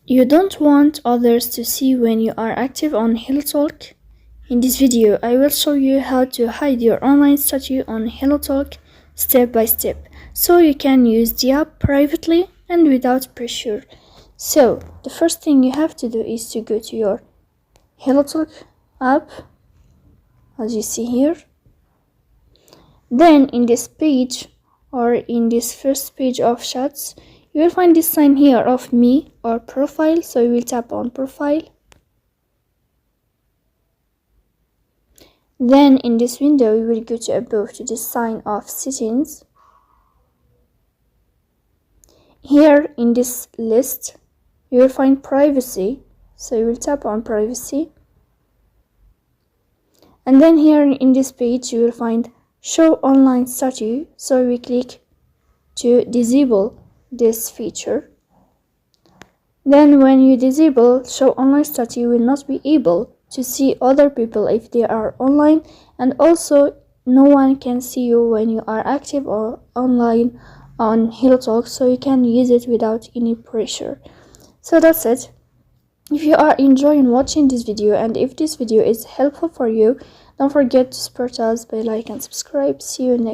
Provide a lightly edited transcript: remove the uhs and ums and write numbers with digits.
You don't want others to see when you are active on HelloTalk? In this video, I will show you how to hide your online statue on HelloTalk step by step, so you can use the app privately and without pressure. So, the first thing you have to do is to go to your HelloTalk app, as you see here. Then in this page, or in this first page of chats, you will find this sign here of me or profile, so you will tap on profile. Then in this window you will go to above to this sign of settings. Here in this list you will find privacy, so you will tap on privacy. And then here in this page you will find show online statue, so we click to disable this feature. Then when you disable show online statue, you will not be able to see other people if they are online, and also no one can see you when you are active or online on HelloTalk, so you can use it without any pressure. So that's it. If you are enjoying watching this video, and if this video is helpful for you, don't forget to support us by like and subscribe. See you next